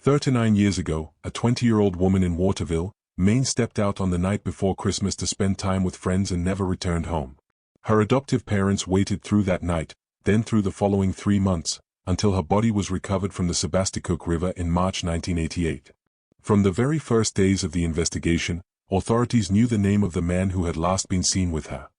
39 years ago, a 20-year-old woman in Waterville, Maine stepped out on the night before Christmas to spend time with friends and never returned home. Her adoptive parents waited through that night, then through the following 3 months, until her body was recovered from the Sebasticook River in March 1988. From the very first days of the investigation, authorities knew the name of the man who had last been seen with her.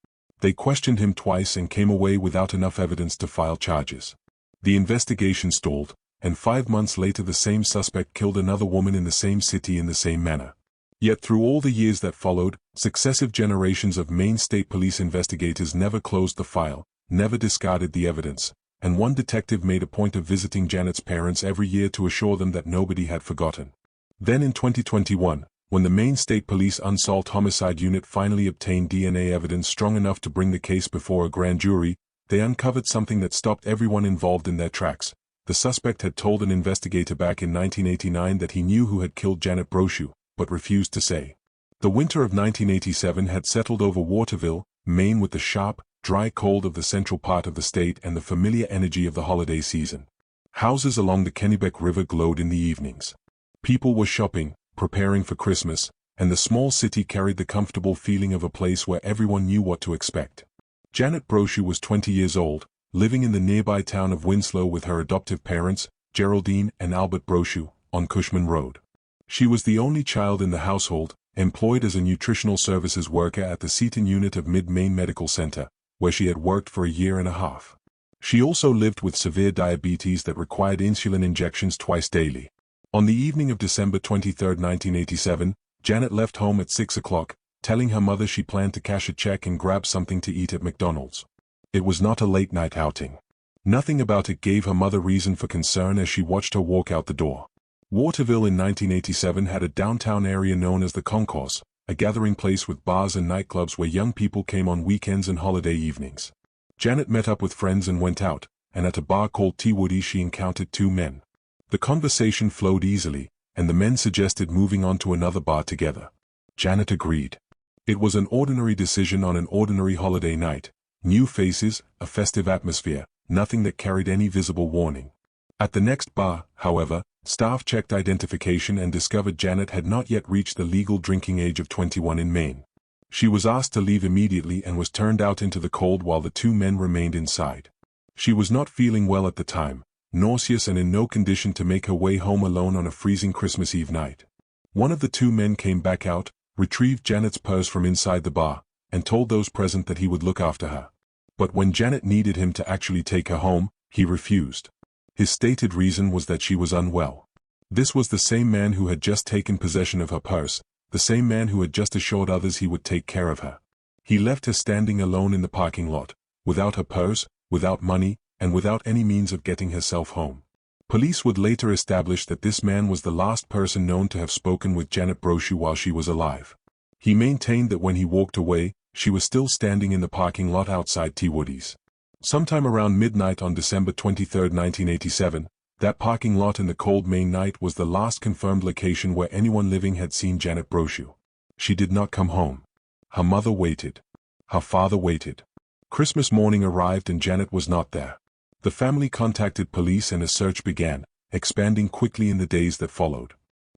They questioned him twice and came away without enough evidence to file charges. The investigation stalled, and 5 months later the same suspect killed another woman in the same city in the same manner. Yet through all the years that followed, successive generations of Maine State Police investigators never closed the file, never discarded the evidence, and one detective made a point of visiting Janet's parents every year to assure them that nobody had forgotten. Then in 2021, when the Maine State Police Unsolved Homicide Unit finally obtained DNA evidence strong enough to bring the case before a grand jury, they uncovered something that stopped everyone involved in their tracks. The suspect had told an investigator back in 1989 that he knew who had killed Janet Brochu, but refused to say. The winter of 1987 had settled over Waterville, Maine, with the sharp, dry cold of the central part of the state and the familiar energy of the holiday season. Houses along the Kennebec River glowed in the evenings. People were shopping, preparing for Christmas, and the small city carried the comfortable feeling of a place where everyone knew what to expect. Janet Brochu was 20 years old, living in the nearby town of Winslow with her adoptive parents, Geraldine and Albert Brochu, on Cushman Road. She was the only child in the household, employed as a nutritional services worker at the Seton unit of Mid-Maine Medical Center, where she had worked for a year and a half. She also lived with severe diabetes that required insulin injections twice daily. On the evening of December 23, 1987, Janet left home at 6 o'clock, telling her mother she planned to cash a check and grab something to eat at McDonald's. It was not a late-night outing. Nothing about it gave her mother reason for concern as she watched her walk out the door. Waterville in 1987 had a downtown area known as the Concourse, a gathering place with bars and nightclubs where young people came on weekends and holiday evenings. Janet met up with friends and went out, and at a bar called T. Woody she encountered 2 men. The conversation flowed easily, and the men suggested moving on to another bar together. Janet agreed. It was an ordinary decision on an ordinary holiday night. New faces, a festive atmosphere, nothing that carried any visible warning. At the next bar, however, staff checked identification and discovered Janet had not yet reached the legal drinking age of 21 in Maine. She was asked to leave immediately and was turned out into the cold while the 2 men remained inside. She was not feeling well at the time, nauseous and in no condition to make her way home alone on a freezing Christmas Eve night. One of the 2 men came back out, retrieved Janet's purse from inside the bar, and told those present that he would look after her. But when Janet needed him to actually take her home, he refused. His stated reason was that she was unwell. This was the same man who had just taken possession of her purse, the same man who had just assured others he would take care of her. He left her standing alone in the parking lot, without her purse, without money, and without any means of getting herself home. Police would later establish that this man was the last person known to have spoken with Janet Brochu while she was alive. He maintained that when he walked away, she was still standing in the parking lot outside T. Woody's. Sometime around midnight on December 23, 1987, that parking lot in the cold Maine night was the last confirmed location where anyone living had seen Janet Brochu. She did not come home. Her mother waited. Her father waited. Christmas morning arrived and Janet was not there. The family contacted police and a search began, expanding quickly in the days that followed.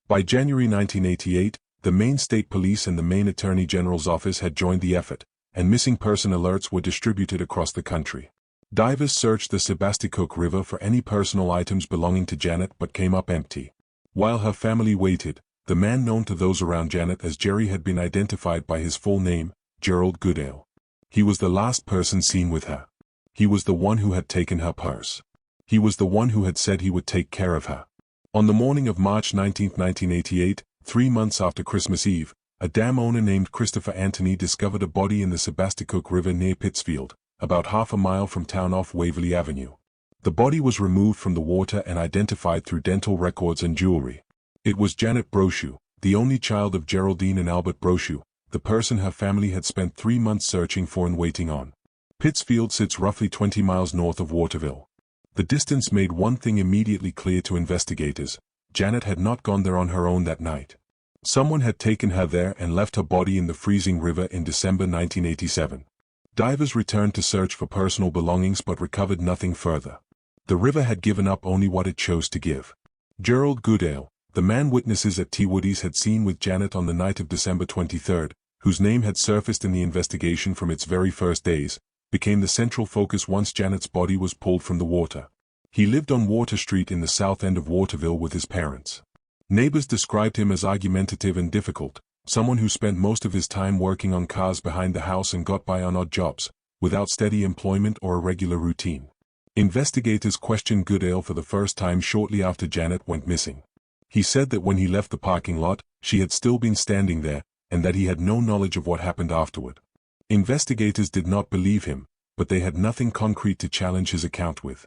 By January 1988, the Maine State Police and the Maine Attorney General's office had joined the effort, and missing person alerts were distributed across the country. Divers searched the Sebasticook River for any personal items belonging to Janet but came up empty. While her family waited, the man known to those around Janet as Jerry had been identified by his full name, Gerald Goodale. He was the last person seen with her. He was the one who had taken her purse. He was the one who had said he would take care of her. On the morning of March 19, 1988, 3 months after Christmas Eve, a dam owner named Christopher Anthony discovered a body in the Sebasticook River near Pittsfield, about half a mile from town off Waverly Avenue. The body was removed from the water and identified through dental records and jewelry. It was Janet Brochu, the only child of Geraldine and Albert Brochu, the person her family had spent 3 months searching for and waiting on. Pittsfield sits roughly 20 miles north of Waterville. The distance made one thing immediately clear to investigators: Janet had not gone there on her own that night. Someone had taken her there and left her body in the freezing river in December 1987. Divers returned to search for personal belongings but recovered nothing further. The river had given up only what it chose to give. Gerald Goodale, The man witnesses at T. Woody's had seen with Janet on the night of December 23, whose name had surfaced in the investigation from its very first days, became the central focus once Janet's body was pulled from the water. He lived on Water Street in the south end of Waterville with his parents. Neighbors described him as argumentative and difficult, someone who spent most of his time working on cars behind the house and got by on odd jobs, without steady employment or a regular routine. Investigators questioned Goodale for the first time shortly after Janet went missing. He said that when he left the parking lot, she had still been standing there, and that he had no knowledge of what happened afterward. Investigators did not believe him, but they had nothing concrete to challenge his account with.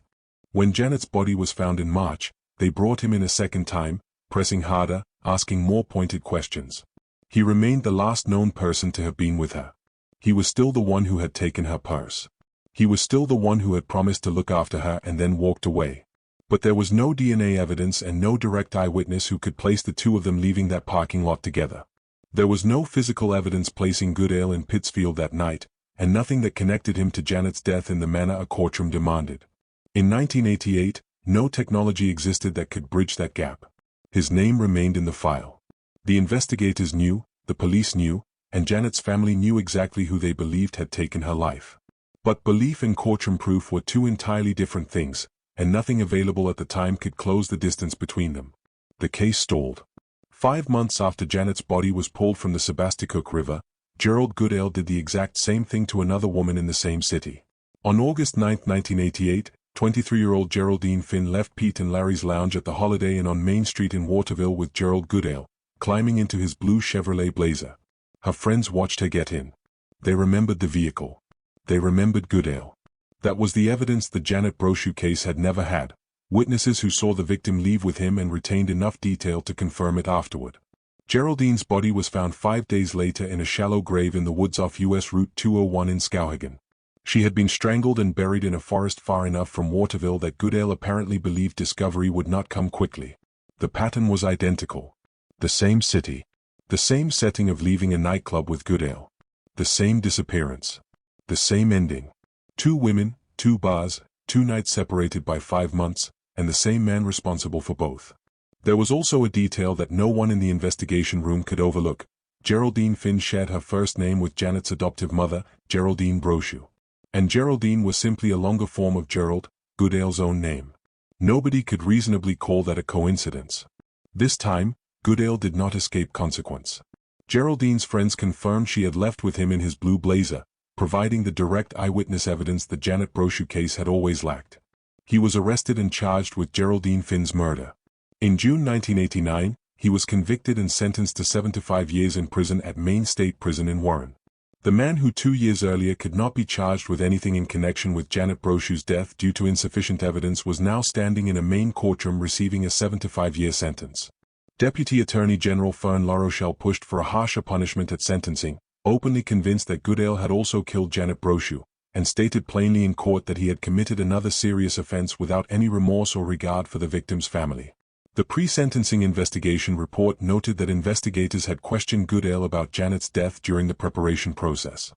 When Janet's body was found in March, they brought him in a second time, pressing harder, asking more pointed questions. He remained the last known person to have been with her. He was still the one who had taken her purse. He was still the one who had promised to look after her and then walked away. But there was no DNA evidence and no direct eyewitness who could place the two of them leaving that parking lot together. There was no physical evidence placing Goodale in Pittsfield that night, and nothing that connected him to Janet's death in the manner a courtroom demanded. In 1988, no technology existed that could bridge that gap. His name remained in the file. The investigators knew, the police knew, and Janet's family knew exactly who they believed had taken her life. But belief and courtroom proof were two entirely different things, and nothing available at the time could close the distance between them. The case stalled. 5 months after Janet's body was pulled from the Sebasticook River, Gerald Goodale did the exact same thing to another woman in the same city. On August 9, 1988, 23-year-old Geraldine Finn left Pete and Larry's lounge at the Holiday Inn on Main Street in Waterville with Gerald Goodale, climbing into his blue Chevrolet Blazer. Her friends watched her get in. They remembered the vehicle. They remembered Goodale. That was the evidence the Janet Brochu case had never had. Witnesses who saw the victim leave with him and retained enough detail to confirm it afterward. Geraldine's body was found 5 days later in a shallow grave in the woods off U.S. Route 201 in Skowhegan. She had been strangled and buried in a forest far enough from Waterville that Goodale apparently believed discovery would not come quickly. The pattern was identical. The same city. The same setting of leaving a nightclub with Goodale. The same disappearance. The same ending. 2 women, 2 bars, 2 nights separated by 5 months, and the same man responsible for both. There was also a detail that no one in the investigation room could overlook. Geraldine Finn shared her first name with Janet's adoptive mother, Geraldine Brochu. And Geraldine was simply a longer form of Gerald, Goodale's own name. Nobody could reasonably call that a coincidence. This time, Goodale did not escape consequence. Geraldine's friends confirmed she had left with him in his blue Blazer, providing the direct eyewitness evidence the Janet Brochu case had always lacked. He was arrested and charged with Geraldine Finn's murder. In June 1989, he was convicted and sentenced to 75 years in prison at Maine State Prison in Warren. The man who 2 years earlier could not be charged with anything in connection with Janet Brochu's death due to insufficient evidence was now standing in a Maine courtroom receiving a 75-year sentence. Deputy Attorney General Fern LaRochelle pushed for a harsher punishment at sentencing, openly convinced that Goodale had also killed Janet Brochu, and stated plainly in court that he had committed another serious offense without any remorse or regard for the victim's family. The pre-sentencing investigation report noted that investigators had questioned Goodale about Janet's death during the preparation process.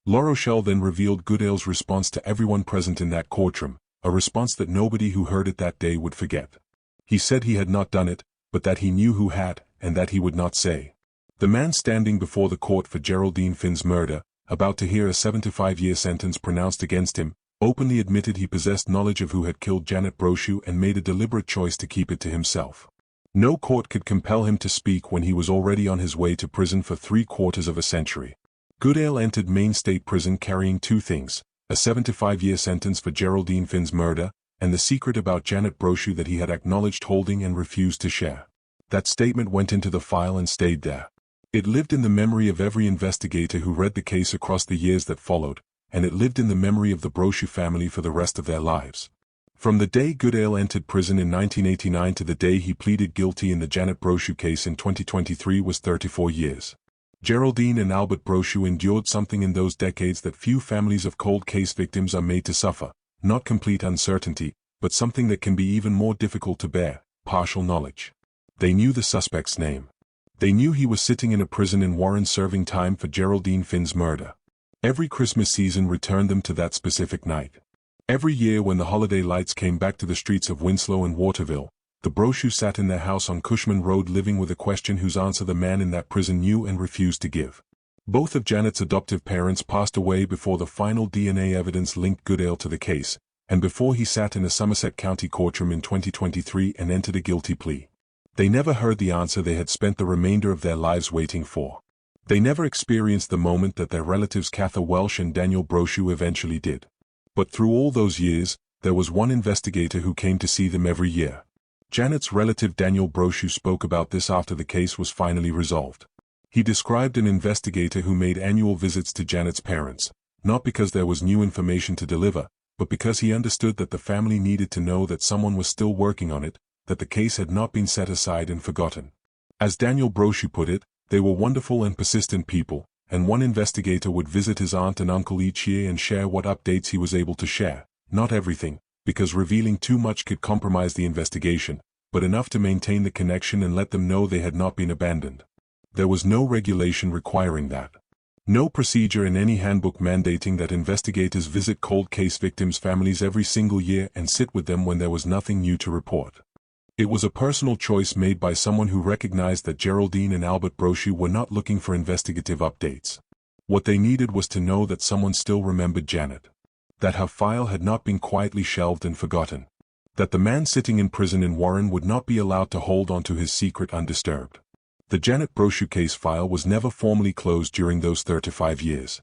LaRochelle then revealed Goodale's response to everyone present in that courtroom, a response that nobody who heard it that day would forget. He said he had not done it, but that he knew who had, and that he would not say. The man standing before the court for Geraldine Finn's murder, about to hear a 75-year sentence pronounced against him, openly admitted he possessed knowledge of who had killed Janet Brochu and made a deliberate choice to keep it to himself. No court could compel him to speak when he was already on his way to prison for 3/4 of a century. Goodale entered Maine State Prison carrying 2 things, a 75-year sentence for Geraldine Finn's murder, and the secret about Janet Brochu that he had acknowledged holding and refused to share. That statement went into the file and stayed there. It lived in the memory of every investigator who read the case across the years that followed, and it lived in the memory of the Brochu family for the rest of their lives. From the day Goodale entered prison in 1989 to the day he pleaded guilty in the Janet Brochu case in 2023 was 34 years. Geraldine and Albert Brochu endured something in those decades that few families of cold case victims are made to suffer, not complete uncertainty, but something that can be even more difficult to bear, partial knowledge. They knew the suspect's name. They knew he was sitting in a prison in Warren serving time for Geraldine Finn's murder. Every Christmas season returned them to that specific night. Every year when the holiday lights came back to the streets of Winslow and Waterville, The Brochu sat in their house on Cushman Road living with a question whose answer the man in that prison knew and refused to give. Both of Janet's adoptive parents passed away before the final DNA evidence linked Goodale to the case, and before he sat in a Somerset County courtroom in 2023 and entered a guilty plea. They never heard the answer they had spent the remainder of their lives waiting for. They never experienced the moment that their relatives Cather Welsh and Daniel Brochu eventually did. But through all those years, there was one investigator who came to see them every year. Janet's relative Daniel Brochu spoke about this after the case was finally resolved. He described an investigator who made annual visits to Janet's parents, not because there was new information to deliver, but because he understood that the family needed to know that someone was still working on it, that the case had not been set aside and forgotten. As Daniel Brochu put it, they were wonderful and persistent people, and one investigator would visit his aunt and uncle each year and share what updates he was able to share, not everything, because revealing too much could compromise the investigation, but enough to maintain the connection and let them know they had not been abandoned. There was no regulation requiring that. No procedure in any handbook mandating that investigators visit cold case victims' families every single year and sit with them when there was nothing new to report. It was a personal choice made by someone who recognized that Geraldine and Albert Brochu were not looking for investigative updates. What they needed was to know that someone still remembered Janet. That her file had not been quietly shelved and forgotten. That the man sitting in prison in Warren would not be allowed to hold on to his secret undisturbed. The Janet Brochu case file was never formally closed during those 35 years.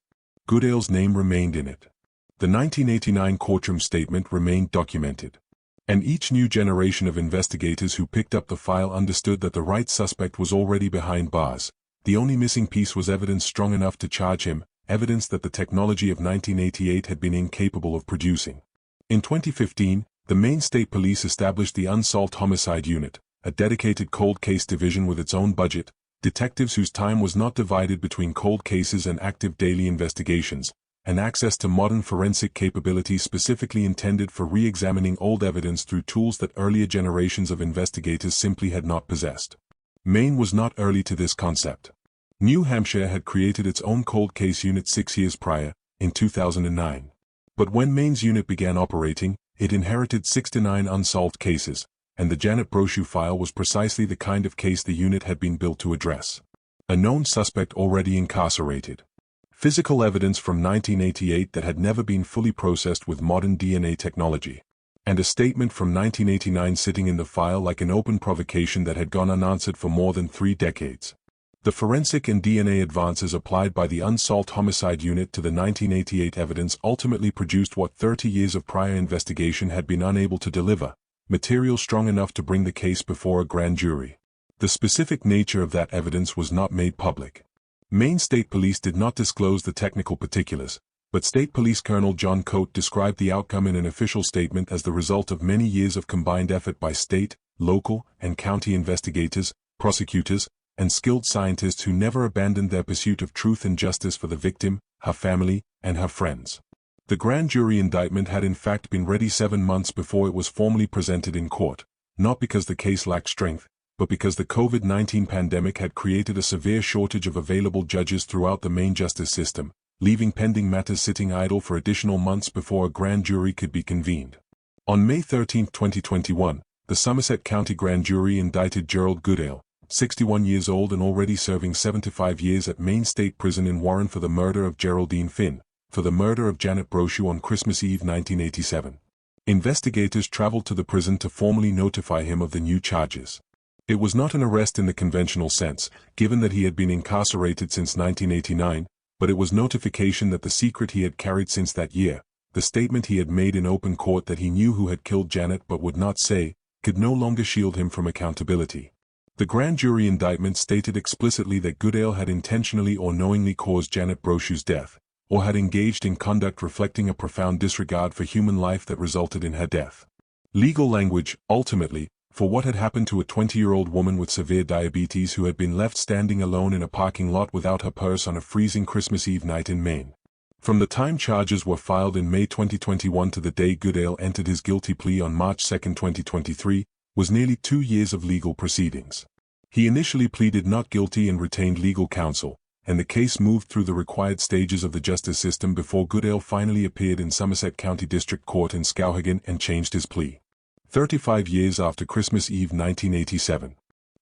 Goodale's name remained in it. The 1989 courtroom statement remained documented. And each new generation of investigators who picked up the file understood that the right suspect was already behind bars. The only missing piece was evidence strong enough to charge him, evidence that the technology of 1988 had been incapable of producing. In 2015, the Maine State Police established the Unsolved Homicide Unit, a dedicated cold case division with its own budget, detectives whose time was not divided between cold cases and active daily investigations, and access to modern forensic capabilities specifically intended for re-examining old evidence through tools that earlier generations of investigators simply had not possessed. Maine was not early to this concept. New Hampshire had created its own cold case unit 6 years prior, in 2009. But when Maine's unit began operating, it inherited 69 unsolved cases, and the Janet Brochu file was precisely the kind of case the unit had been built to address. A known suspect already incarcerated. Physical evidence from 1988 that had never been fully processed with modern DNA technology. And a statement from 1989 sitting in the file like an open provocation that had gone unanswered for more than 3 decades. The forensic and DNA advances applied by the Unsolved Homicide Unit to the 1988 evidence ultimately produced what 30 years of prior investigation had been unable to deliver, material strong enough to bring the case before a grand jury. The specific nature of that evidence was not made public. Maine State Police did not disclose the technical particulars, but State Police Colonel John Coate described the outcome in an official statement as the result of many years of combined effort by state, local, and county investigators, prosecutors, and skilled scientists who never abandoned their pursuit of truth and justice for the victim, her family, and her friends. The grand jury indictment had in fact been ready 7 months before it was formally presented in court, not because the case lacked strength, but because the COVID-19 pandemic had created a severe shortage of available judges throughout the Maine justice system, leaving pending matters sitting idle for additional months before a grand jury could be convened. On May 13, 2021, the Somerset County Grand Jury indicted Gerald Goodale, 61 years old and already serving 75 years at Maine State Prison in Warren for the murder of Geraldine Finn, for the murder of Janet Brochu on Christmas Eve 1987. Investigators traveled to the prison to formally notify him of the new charges. It was not an arrest in the conventional sense, given that he had been incarcerated since 1989, but it was notification that the secret he had carried since that year, the statement he had made in open court that he knew who had killed Janet but would not say, could no longer shield him from accountability. The grand jury indictment stated explicitly that Goodale had intentionally or knowingly caused Janet Brochu's death, or had engaged in conduct reflecting a profound disregard for human life that resulted in her death. Legal language, ultimately, for what had happened to a 20-year-old woman with severe diabetes who had been left standing alone in a parking lot without her purse on a freezing Christmas Eve night in Maine. From the time charges were filed in May 2021 to the day Goodale entered his guilty plea on March 2, 2023, was nearly 2 years of legal proceedings. He initially pleaded not guilty and retained legal counsel, and the case moved through the required stages of the justice system before Goodale finally appeared in Somerset County District Court in Skowhegan and changed his plea. 35 years after Christmas Eve 1987.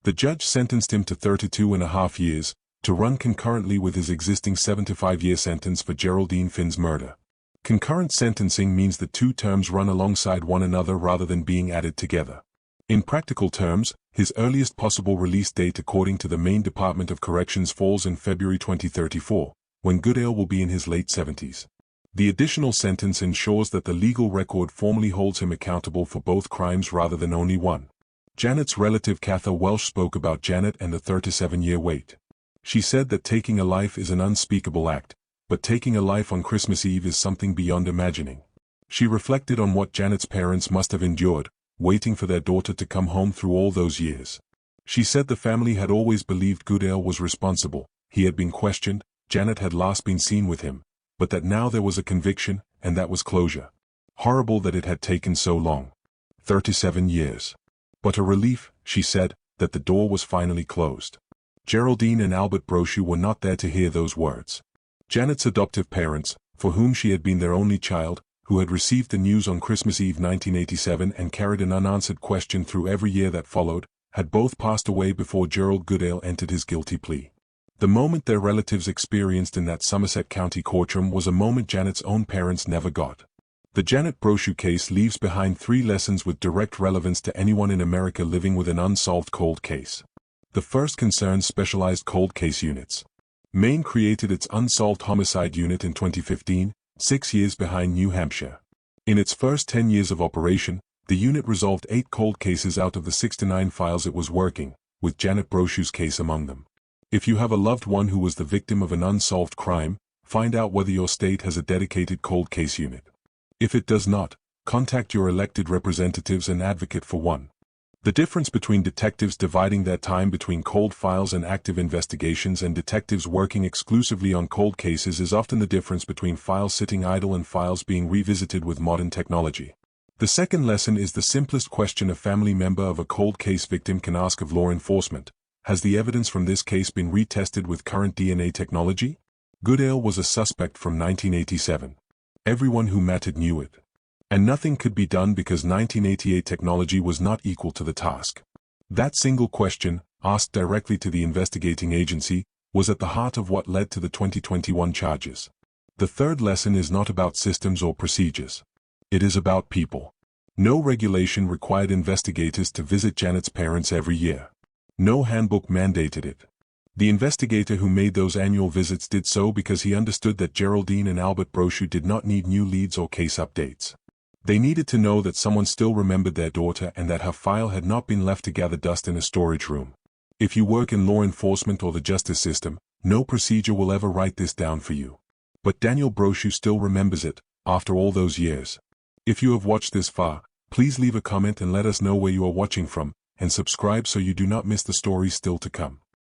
The judge sentenced him to 32.5 years, to run concurrently with his existing 75-year sentence for Geraldine Finn's murder. Concurrent sentencing means the two terms run alongside one another rather than being added together. In practical terms, his earliest possible release date according to the Maine Department of Corrections falls in February 2034, when Goodale will be in his late 70s. The additional sentence ensures that the legal record formally holds him accountable for both crimes rather than only one. Janet's relative Cather Welsh spoke about Janet and the 37-year wait. She said that taking a life is an unspeakable act, but taking a life on Christmas Eve is something beyond imagining. She reflected on what Janet's parents must have endured, waiting for their daughter to come home through all those years. She said the family had always believed Goodale was responsible. He had been questioned, Janet had last been seen with him, but that now there was a conviction, and that was closure. Horrible that it had taken so long. 37 years. But a relief, she said, that the door was finally closed. Geraldine and Albert Brochu were not there to hear those words. Janet's adoptive parents, for whom she had been their only child, who had received the news on Christmas Eve 1987 and carried an unanswered question through every year that followed, had both passed away before Gerald Goodale entered his guilty plea. The moment their relatives experienced in that Somerset County courtroom was a moment Janet's own parents never got. The Janet Brochu case leaves behind 3 lessons with direct relevance to anyone in America living with an unsolved cold case. The first concerns specialized cold case units. Maine created its Unsolved Homicide Unit in 2015, 6 years behind New Hampshire. In its first 10 years of operation, the unit resolved 8 cold cases out of the 69 files it was working, with Janet Brochu's case among them. If you have a loved one who was the victim of an unsolved crime, find out whether your state has a dedicated cold case unit. If it does not, contact your elected representatives and advocate for one. The difference between detectives dividing their time between cold files and active investigations and detectives working exclusively on cold cases is often the difference between files sitting idle and files being revisited with modern technology. The second lesson is the simplest question a family member of a cold case victim can ask of law enforcement. Has the evidence from this case been retested with current DNA technology? Goodale was a suspect from 1987. Everyone who mattered knew it. And nothing could be done because 1988 technology was not equal to the task. That single question, asked directly to the investigating agency, was at the heart of what led to the 2021 charges. The third lesson is not about systems or procedures. It is about people. No regulation required investigators to visit Janet's parents every year. No handbook mandated it. The investigator who made those annual visits did so because he understood that Geraldine and Albert Brochu did not need new leads or case updates. They needed to know that someone still remembered their daughter and that her file had not been left to gather dust in a storage room. If you work in law enforcement or the justice system, no procedure will ever write this down for you. But Daniel Brochu still remembers it, after all those years. If you have watched this far, please leave a comment and let us know where you are watching from, and subscribe so you do not miss the stories still to come.